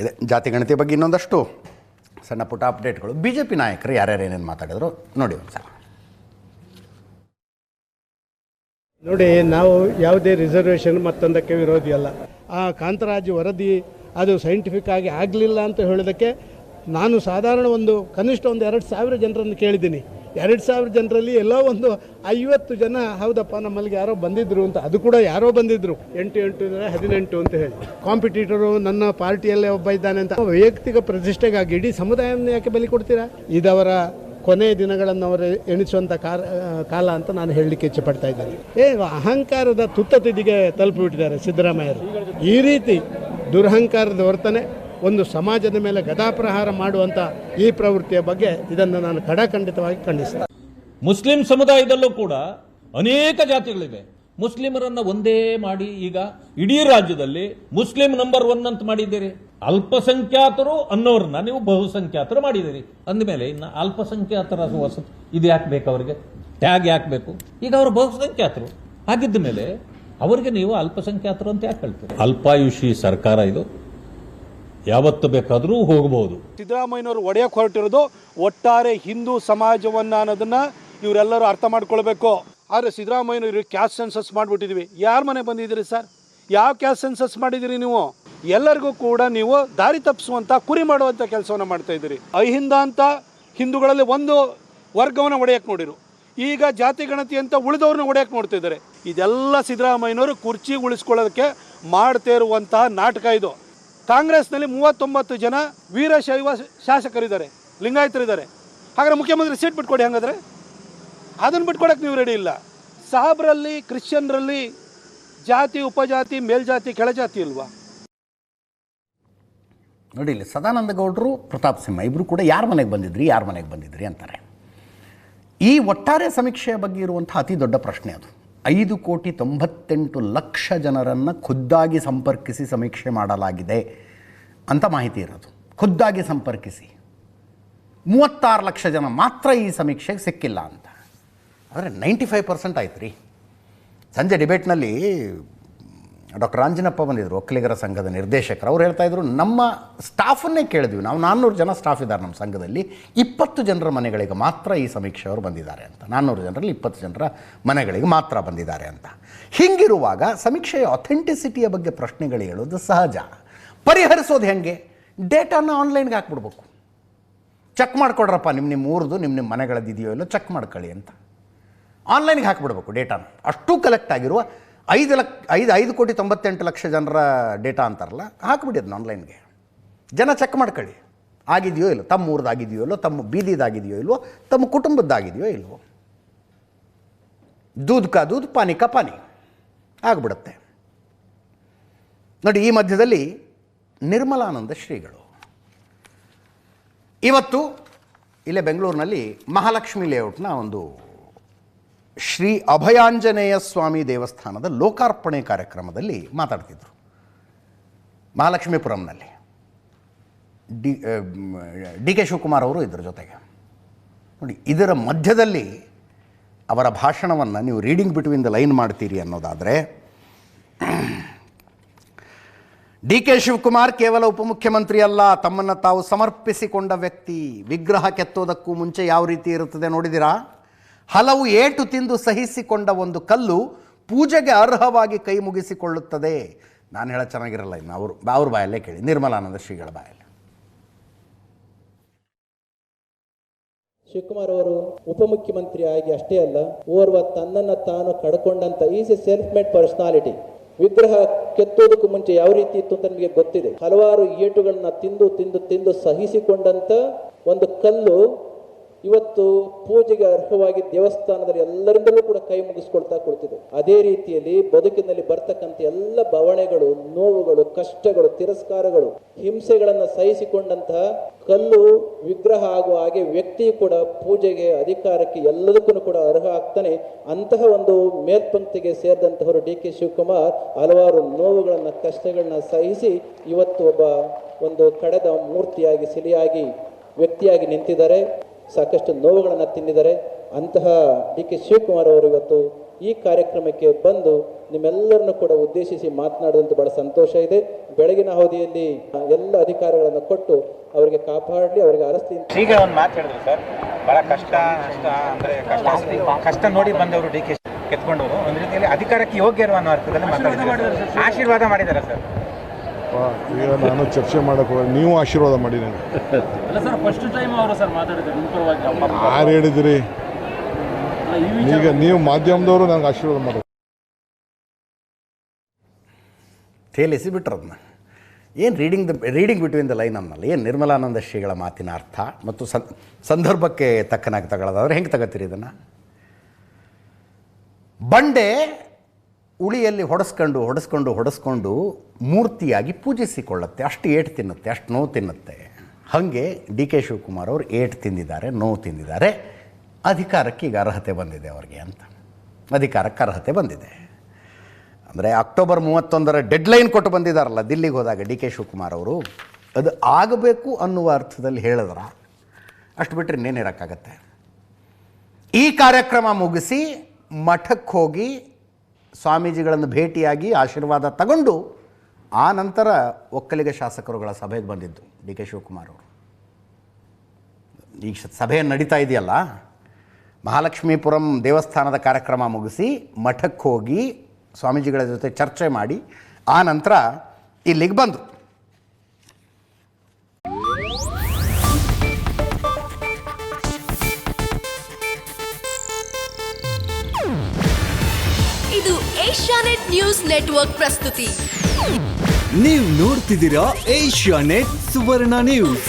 ಇದೆ ಜಾತಿ ಗಣತಿ ಬಗ್ಗೆ ಇನ್ನೊಂದಷ್ಟು ಸಣ್ಣ ಪುಟ್ಟ ಅಪ್ಡೇಟ್ಗಳು. ಬಿ ಜೆ ಪಿ ನಾಯಕರು ಯಾರ್ಯಾರು ಏನೇನು ಮಾತಾಡಿದ್ರು ನೋಡಿ ಒಂದು ಸಲ. ನೋಡಿ, ನಾವು ಯಾವುದೇ ರಿಸರ್ವೇಷನ್ ಮತ್ತೊಂದಕ್ಕೆ ವಿರೋಧಿ ಅಲ್ಲ. ಆ ಕಾಂತರಾಜು ವರದಿ ಅದು ಸೈಂಟಿಫಿಕ್ ಆಗಿ ಆಗಲಿಲ್ಲ ಅಂತ ಹೇಳೋದಕ್ಕೆ ನಾನು ಸಾಧಾರಣ ಕನಿಷ್ಠ 2,000 ಜನರನ್ನು ಕೇಳಿದ್ದೀನಿ. 2,000 ಜನರಲ್ಲಿ ಎಲ್ಲೋ 50 ಜನ ಹೌದಪ್ಪ ನಮ್ಮಲ್ಲಿಗೆ ಯಾರೋ ಬಂದಿದ್ದರು ಅಂತ. ಅದು ಕೂಡ ಯಾರೋ ಬಂದಿದ್ದರು 18 ಅಂತ ಹೇಳಿ. ಕಾಂಪಿಟೀಟರು ನನ್ನ ಪಾರ್ಟಿಯಲ್ಲೇ ಒಬ್ಬ ಇದ್ದಾನೆ ಅಂತ ವೈಯಕ್ತಿಕ ಪ್ರತಿಷ್ಠೆಗಾಗಿ ಇಡೀ ಸಮುದಾಯವನ್ನು ಯಾಕೆ ಬಲಿ ಕೊಡ್ತೀರಾ? ಇದವರ ಕೊನೆಯ ದಿನಗಳನ್ನು ಅವರು ಎಣಿಸುವಂಥ ಕಾಲ ಅಂತ ನಾನು ಹೇಳಲಿಕ್ಕೆ ಇಚ್ಛೆಪಡ್ತಾ ಇದ್ದೇನೆ. ಅಹಂಕಾರದ ತುತ್ತತುದಿಗೆ ತಲುಪಿಬಿಟ್ಟಿದ್ದಾರೆ ಸಿದ್ದರಾಮಯ್ಯರು. ಈ ರೀತಿ ದುರಹಂಕಾರದ ವರ್ತನೆ, ಒಂದು ಸಮಾಜದ ಮೇಲೆ ಗದಾಪ್ರಹಾರ ಮಾಡುವಂಥ ಈ ಪ್ರವೃತ್ತಿಯ ಬಗ್ಗೆ ಇದನ್ನು ನಾನು ಖಡಾಖಂಡಿತವಾಗಿ ಖಂಡಿಸ್ತೇನೆ. ಮುಸ್ಲಿಂ ಸಮುದಾಯದಲ್ಲೂ ಕೂಡ ಅನೇಕ ಜಾತಿಗಳಿವೆ. ಮುಸ್ಲಿಮರನ್ನ ಒಂದೇ ಮಾಡಿ ಈಗ ಇಡೀ ರಾಜ್ಯದಲ್ಲಿ ಮುಸ್ಲಿಂ ನಂಬರ್ 1 ಅಂತ ಮಾಡಿದ್ದೀರಿ. ಅಲ್ಪಸಂಖ್ಯಾತರು ಅನ್ನೋರನ್ನ ನೀವು ಬಹುಸಂಖ್ಯಾತರು ಮಾಡಿದ್ದೀರಿ. ಅಂದಮೇಲೆ ಇನ್ನು ಅಲ್ಪಸಂಖ್ಯಾತರ ಇದು ಯಾಕೆ ಬೇಕು? ಅವರಿಗೆ ಟ್ಯಾಗ್ ಯಾಕೆ ಬೇಕು? ಈಗ ಅವರು ಬಹುಸಂಖ್ಯಾತರು ಆಗಿದ್ದ ಮೇಲೆ ಅವರಿಗೆ ನೀವು ಅಲ್ಪಸಂಖ್ಯಾತರು ಅಂತ ಯಾಕೆ ಹೇಳ್ತೀರಿ? ಅಲ್ಪಾಯುಷಿ ಸರ್ಕಾರ ಇದು, ಯಾವತ್ತು ಬೇಕಾದರೂ ಹೋಗಬಹುದು. ಸಿದ್ದರಾಮಯ್ಯನವರು ಒಡೆಯಕ್ಕೆ ಹೊರಟಿರೋದು ಒಟ್ಟಾರೆ ಹಿಂದೂ ಸಮಾಜವನ್ನ ಅನ್ನೋದನ್ನ ಇವರೆಲ್ಲರೂ ಅರ್ಥ ಮಾಡ್ಕೊಳ್ಬೇಕು. ಆದರೆ ಸಿದ್ದರಾಮಯ್ಯನವರು ಕ್ಯಾಸ್ಟ್ ಸೆನ್ಸಸ್ ಮಾಡಿಬಿಟ್ಟಿದ್ವಿ. ಯಾರ ಮನೆ ಬಂದಿದ್ದೀರಿ ಸರ್? ಯಾವ ಕ್ಯಾಸ್ಟ್ ಸೆನ್ಸಸ್ ಮಾಡಿದ್ದೀರಿ ನೀವು? ಎಲ್ಲರಿಗೂ ಕೂಡ ನೀವು ದಾರಿ ತಪ್ಪಿಸುವಂಥ, ಕುರಿ ಮಾಡುವಂಥ ಕೆಲಸವನ್ನು ಮಾಡ್ತಾ ಇದ್ದೀರಿ. ಅಹಿಂದ ಅಂತ ಹಿಂದೂಗಳಲ್ಲಿ ಒಂದು ವರ್ಗವನ್ನು ಒಡೆಯಕ್ಕೆ ನೋಡಿರು. ಈಗ ಜಾತಿ ಗಣತಿ ಅಂತ ಉಳಿದವ್ರನ್ನ ಒಡೆಯಕ್ಕೆ ನೋಡ್ತಾ ಇದ್ದಾರೆ. ಇದೆಲ್ಲ ಸಿದ್ದರಾಮಯ್ಯನವರು ಕುರ್ಚಿ ಉಳಿಸ್ಕೊಳ್ಳೋದಕ್ಕೆ ಮಾಡ್ತಾ ಇರುವಂತಹ ನಾಟಕ ಇದು. ಕಾಂಗ್ರೆಸ್ನಲ್ಲಿ 39 ಜನ ವೀರಶೈವ ಶಾಸಕರಿದ್ದಾರೆ, ಲಿಂಗಾಯತರಿದ್ದಾರೆ. ಹಾಗಾದ್ರೆ ಮುಖ್ಯಮಂತ್ರಿ ಸೀಟ್ ಬಿಟ್ಕೊಡಿ. ಹಾಗಾದರೆ ಅದನ್ನು ಬಿಟ್ಕೊಡಕ್ಕೆ ನೀವು ರೆಡಿ ಇಲ್ಲ. ಸಾಬ್ರಲ್ಲಿ, ಕ್ರಿಶ್ಚಿಯನ್ರಲ್ಲಿ ಜಾತಿ, ಉಪಜಾತಿ, ಮೇಲ್ಜಾತಿ, ಕೆಳಜಾತಿ ಇಲ್ವಾ? ನೋಡಿ, ಇಲ್ಲಿ ಸದಾನಂದ ಗೌಡರು, ಪ್ರತಾಪ್ ಸಿಂಹ ಇಬ್ಬರು ಕೂಡ ಯಾರ ಮನೆಗೆ ಬಂದಿದ್ರಿ ಅಂತಾರೆ. ಈ ಒಟ್ಟಾರೆ ಸಮೀಕ್ಷೆಯ ಬಗ್ಗೆ ಇರುವಂಥ ಅತಿ ದೊಡ್ಡ ಪ್ರಶ್ನೆ ಅದು. 5,98,00,000 ಜನರನ್ನು ಖುದ್ದಾಗಿ ಸಂಪರ್ಕಿಸಿ ಸಮೀಕ್ಷೆ ಮಾಡಲಾಗಿದೆ ಅಂತ ಮಾಹಿತಿ ಇರೋದು. ಖುದ್ದಾಗಿ ಸಂಪರ್ಕಿಸಿ 36 ಲಕ್ಷ ಜನ ಮಾತ್ರ ಈ ಸಮೀಕ್ಷೆಗೆ ಸಿಕ್ಕಿಲ್ಲ ಅಂತ. ಆದರೆ 95% ಆಯ್ತು ರೀ. ಸಂಜೆ ಡಿಬೇಟ್ನಲ್ಲಿ ಡಾಕ್ಟರ್ ಆಂಜನಪ್ಪ ಬಂದಿದ್ದರು, ಒಕ್ಕಲಿಗರ ಸಂಘದ ನಿರ್ದೇಶಕರು. ಅವ್ರು ಹೇಳ್ತಾಯಿದ್ರು, ನಮ್ಮ ಸ್ಟಾಫನ್ನೇ ಕೇಳಿದ್ವಿ ನಾವು, 400 ಜನ ಸ್ಟಾಫ್ ಇದ್ದಾರೆ ನಮ್ಮ ಸಂಘದಲ್ಲಿ, 20 ಜನರ ಮನೆಗಳಿಗೆ ಮಾತ್ರ ಈ ಸಮೀಕ್ಷೆಯವರು ಬಂದಿದ್ದಾರೆ ಅಂತ. 400 ಜನರಲ್ಲಿ 20 ಜನರ ಮನೆಗಳಿಗೆ ಮಾತ್ರ ಬಂದಿದ್ದಾರೆ ಅಂತ. ಹೀಗಿರುವಾಗ ಸಮೀಕ್ಷೆಯ ಅಥೆಂಟಿಸಿಟಿಯ ಬಗ್ಗೆ ಪ್ರಶ್ನೆಗಳು ಹೇಳೋದು ಸಹಜ. ಪರಿಹರಿಸೋದು ಹೆಂಗೆ? ಡೇಟಾನ ಆನ್ಲೈನ್ಗೆ ಹಾಕ್ಬಿಡ್ಬೇಕು. ಚೆಕ್ ಮಾಡಿಕೊಡ್ರಪ್ಪ, ನಿಮ್ಮ ಊರದು ನಿಮ್ಮ ಮನೆಗಳದ್ದಿದೆಯೋ ಇಲ್ಲೋ ಚೆಕ್ ಮಾಡ್ಕೊಳ್ಳಿ ಅಂತ ಆನ್ಲೈನ್ಗೆ ಹಾಕಿಬಿಡ್ಬೇಕು ಡೇಟಾನ. ಅಷ್ಟು ಕಲೆಕ್ಟ್ ಆಗಿರುವ 5,98,00,000 ಜನರ ಡೇಟಾ ಅಂತಾರಲ್ಲ, ಹಾಕಿಬಿಡಿ ಅದನ್ನ ಆನ್ಲೈನ್ಗೆ. ಜನ ಚೆಕ್ ಮಾಡ್ಕೊಳ್ಳಿ, ಆಗಿದೆಯೋ ಇಲ್ಲೋ, ತಮ್ಮ ಊರದಾಗಿದೆಯೋ ಇಲ್ಲೋ, ತಮ್ಮ ಬೀದಿದಾಗಿದೆಯೋ ಇಲ್ವೋ, ತಮ್ಮ ಕುಟುಂಬದ್ದಾಗಿದೆಯೋ ಇಲ್ವೋ. ದೂದ್ ಕಾ ದೂದ್, ಪಾನಿ ಕಾ ಪಾನಿ ಆಗಿಬಿಡುತ್ತೆ. ನೋಡಿ, ಈ ಮಧ್ಯದಲ್ಲಿ ನಿರ್ಮಲಾನಂದ ಶ್ರೀಗಳು ಇವತ್ತು ಇಲ್ಲೇ ಬೆಂಗಳೂರಿನಲ್ಲಿ ಮಹಾಲಕ್ಷ್ಮಿ ಲೇಔಟ್ನ ಒಂದು ಶ್ರೀ ಅಭಯಾಂಜನೇಯ ಸ್ವಾಮಿ ದೇವಸ್ಥಾನದ ಲೋಕಾರ್ಪಣೆ ಕಾರ್ಯಕ್ರಮದಲ್ಲಿ ಮಾತಾಡ್ತಿದ್ರು. ಮಹಾಲಕ್ಷ್ಮೀಪುರಂನಲ್ಲಿ ಡಿ ಕೆ ಶಿವಕುಮಾರ್ ಅವರು ಇದ್ರ ಜೊತೆಗೆ. ನೋಡಿ, ಇದರ ಮಧ್ಯದಲ್ಲಿ ಅವರ ಭಾಷಣವನ್ನು ನೀವು ರೀಡಿಂಗ್ ಬಿಟ್ವೀನ್ ದ ಲೈನ್ ಮಾಡ್ತೀರಿ ಅನ್ನೋದಾದರೆ, ಡಿ ಕೆ ಶಿವಕುಮಾರ್ ಕೇವಲ ಉಪಮುಖ್ಯಮಂತ್ರಿ ಅಲ್ಲ, ತಮ್ಮನ್ನು ತಾವು ಸಮರ್ಪಿಸಿಕೊಂಡ ವ್ಯಕ್ತಿ. ವಿಗ್ರಹ ಕೆತ್ತೋದಕ್ಕೂ ಮುಂಚೆ ಯಾವ ರೀತಿ ಇರುತ್ತದೆ ನೋಡಿದಿರಾ? ಹಲವು ಏಟು ತಿಂದು ಸಹಿಸಿಕೊಂಡ ಒಂದು ಕಲ್ಲು ಪೂಜೆಗೆ ಅರ್ಹವಾಗಿ ಕೈ ಮುಗಿಸಿಕೊಳ್ಳುತ್ತದೆ. ನಾನು ಹೇಳೋ ಚೆನ್ನಾಗಿರಲ್ಲ, ಇನ್ನು ಅವ್ರ ಬಾಯಲ್ಲೇ ಕೇಳಿ, ನಿರ್ಮಲಾನಂದ ಶ್ರೀಗಳ ಬಾಯಲ್ಲಿ. ಶಿವಕುಮಾರ್ ಅವರು ಉಪಮುಖ್ಯಮಂತ್ರಿ ಆಗಿ ಅಷ್ಟೇ ಅಲ್ಲ, ಓರ್ವ ತನ್ನನ್ನು ತಾನು ಕಡ್ಕೊಂಡಂತ is a self made personality. ವಿಗ್ರಹ ಕೆತ್ತೋದಕ್ಕೂ ಮುಂಚೆ ಯಾವ ರೀತಿ ಇತ್ತು ಅಂತ ನಿಮಗೆ ಗೊತ್ತಿದೆ. ಹಲವಾರು ಏಟುಗಳನ್ನ ತಿಂದು ತಿಂದು ತಿಂದು ಸಹಿಸಿಕೊಂಡಂತ ಒಂದು ಕಲ್ಲು ಇವತ್ತು ಪೂಜೆಗೆ ಅರ್ಹವಾಗಿ ದೇವಸ್ಥಾನದಲ್ಲಿ ಎಲ್ಲರಿಂದಲೂ ಕೂಡ ಕೈ ಮುಗಿಸ್ಕೊಳ್ತಾ ಕೊಡ್ತಿದೆ. ಅದೇ ರೀತಿಯಲ್ಲಿ ಬದುಕಿನಲ್ಲಿ ಬರ್ತಕ್ಕಂಥ ಎಲ್ಲ ಬವಣೆಗಳು, ನೋವುಗಳು, ಕಷ್ಟಗಳು, ತಿರಸ್ಕಾರಗಳು, ಹಿಂಸೆಗಳನ್ನ ಸಹಿಸಿಕೊಂಡಂತಹ ಕಲ್ಲು ವಿಗ್ರಹ ಆಗುವ ಹಾಗೆ ವ್ಯಕ್ತಿ ಕೂಡ ಪೂಜೆಗೆ, ಅಧಿಕಾರಕ್ಕೆ, ಎಲ್ಲದಕ್ಕೂ ಕೂಡ ಅರ್ಹ ಆಗ್ತಾನೆ. ಅಂತಹ ಒಂದು ಮೇಲ್ಪಂಕ್ತಿಗೆ ಸೇರಿದಂತಹವರು ಡಿ ಕೆ ಶಿವಕುಮಾರ್ ಹಲವಾರು ನೋವುಗಳನ್ನ, ಕಷ್ಟಗಳನ್ನ ಸಹಿಸಿ ಇವತ್ತು ಒಂದು ಕಡೆದ ಮೂರ್ತಿಯಾಗಿ, ಸಿಲಿಯಾಗಿ, ವ್ಯಕ್ತಿಯಾಗಿ ನಿಂತಿದ್ದಾರೆ. ಸಾಕಷ್ಟು ನೋವುಗಳನ್ನು ತಿಂದಿದ್ದಾರೆ. ಅಂತಹ ಡಿ ಕೆ ಶಿವಕುಮಾರ್ ಅವರು ಇವತ್ತು ಈ ಕಾರ್ಯಕ್ರಮಕ್ಕೆ ಬಂದು ನಿಮ್ಮೆಲ್ಲರನ್ನು ಕೂಡ ಉದ್ದೇಶಿಸಿ ಮಾತನಾಡುವಂತ ಬಹಳ ಸಂತೋಷ ಇದೆ. ಬೆಳಗಿನ ಅವಧಿಯಲ್ಲಿ ಎಲ್ಲ ಅಧಿಕಾರಗಳನ್ನು ಕೊಟ್ಟು ಅವರಿಗೆ ಕಾಪಾಡಲಿ, ಅವರಿಗೆ ಅರಸಲಿ. ಈಗ ಒಂದು ಮಾತು ಹೇಳಿದ್ರು ಸರ್, ಬಹಳ ಕಷ್ಟ ಅಂದ್ರೆ ಕಷ್ಟ ನೋಡಿ ಬಂದವರು ಡಿ ಕೆ ಕೆತ್ಕೊಂಡವರು ಒಂದು ರೀತಿಯಲ್ಲಿ ಅಧಿಕಾರಕ್ಕೆ ಯೋಗ್ಯರು ಅನ್ನೋ ಅರ್ಥದಲ್ಲಿ ಮಾತಾಡಿದ್ದಾರೆ, ಆಶೀರ್ವಾದ ಮಾಡಿದ್ದಾರೆ ಸರ್. ಈಗ ನಾನು ಚರ್ಚೆ ಮಾಡಕ್ಕೆ ಹೋಗಿ ನೀವು ಆಶೀರ್ವಾದ ಮಾಡಿ ನನಗೆ ಯಾರು ಹೇಳಿದಿರಿ? ಈಗ ನೀವು ಮಾಧ್ಯಮದವರು ನನಗೆ ಆಶೀರ್ವಾದ ಮಾಡಿ ತೇಲಿಸಿ ಬಿಟ್ರು ಅದನ್ನ. ಏನು ರೀಡಿಂಗ್ ಬಿಟ್ವೀನ್ ದ ಲೈನ್ ಅನ್ನಲ್ಲ. ಏನು ನಿರ್ಮಲಾನಂದ ಶ್ರೀಗಳ ಮಾತಿನ ಅರ್ಥ ಮತ್ತು ಸಂದರ್ಭಕ್ಕೆ ತಕ್ಕನಾಗಿ ತಗೊಳ್ಳೋದಾದ್ರೆ ಹೆಂಗೆ ತಗೋತೀರಿ ಇದನ್ನು? ಬಂಡೆ ಉಳಿಯಲ್ಲಿ ಹೊಡೆಸ್ಕೊಂಡು ಮೂರ್ತಿಯಾಗಿ ಪೂಜಿಸಿಕೊಳ್ಳುತ್ತೆ, ಅಷ್ಟು ಏಟು ತಿನ್ನುತ್ತೆ, ಅಷ್ಟು ನೋವು ತಿನ್ನುತ್ತೆ. ಹಾಗೆ ಡಿ ಕೆ ಶಿವಕುಮಾರ್ ಅವರು ಏಟು ತಿಂದಿದ್ದಾರೆ, ನೋವು ತಿಂದಿದ್ದಾರೆ. ಅಧಿಕಾರಕ್ಕೆ ಈಗ ಅರ್ಹತೆ ಬಂದಿದೆ ಅವ್ರಿಗೆ ಅಂತ. ಅಧಿಕಾರಕ್ಕೆ ಅರ್ಹತೆ ಬಂದಿದೆ ಅಂದರೆ ಅಕ್ಟೋಬರ್ 31 ಡೆಡ್ಲೈನ್ ಕೊಟ್ಟು ಬಂದಿದ್ದಾರಲ್ಲ ದಿಲ್ಲಿಗೆ ಹೋದಾಗ ಡಿ ಕೆ ಶಿವಕುಮಾರ್ ಅವರು, ಅದು ಆಗಬೇಕು ಅನ್ನುವ ಅರ್ಥದಲ್ಲಿ ಹೇಳಿದ್ರ. ಅಷ್ಟು ಬಿಟ್ಟರೆ ಇನ್ನೇನಿರೋಕ್ಕಾಗತ್ತೆ. ಈ ಕಾರ್ಯಕ್ರಮ ಮುಗಿಸಿ ಮಠಕ್ಕೆ ಹೋಗಿ ಸ್ವಾಮೀಜಿಗಳನ್ನು ಭೇಟಿಯಾಗಿ ಆಶೀರ್ವಾದ ತಗೊಂಡು ಆ ನಂತರ ಒಕ್ಕಲಿಗ ಶಾಸಕರುಗಳ ಸಭೆಗೆ ಬಂದಿದ್ದು ಡಿ ಕೆ ಶಿವಕುಮಾರ್ ಅವರು. ಈಗ ಸಭೆ ನಡೀತಾ ಇದೆಯಲ್ಲ, ಮಹಾಲಕ್ಷ್ಮೀಪುರಂ ದೇವಸ್ಥಾನದ ಕಾರ್ಯಕ್ರಮ ಮುಗಿಸಿ ಮಠಕ್ಕೆ ಹೋಗಿ ಸ್ವಾಮೀಜಿಗಳ ಜೊತೆ ಚರ್ಚೆ ಮಾಡಿ ಆ ನಂತರ ಇಲ್ಲಿಗೆ ಬಂದರು. ಇದು ಏಷ್ಯಾನೆಟ್ ನ್ಯೂಸ್ ನೆಟ್ವರ್ಕ್ ಪ್ರಸ್ತುತಿ. ನೀವು ನೋಡ್ತಿದ್ದೀರಾ ಏಷ್ಯಾನೆಟ್ ಸುವರ್ಣ ನ್ಯೂಸ್.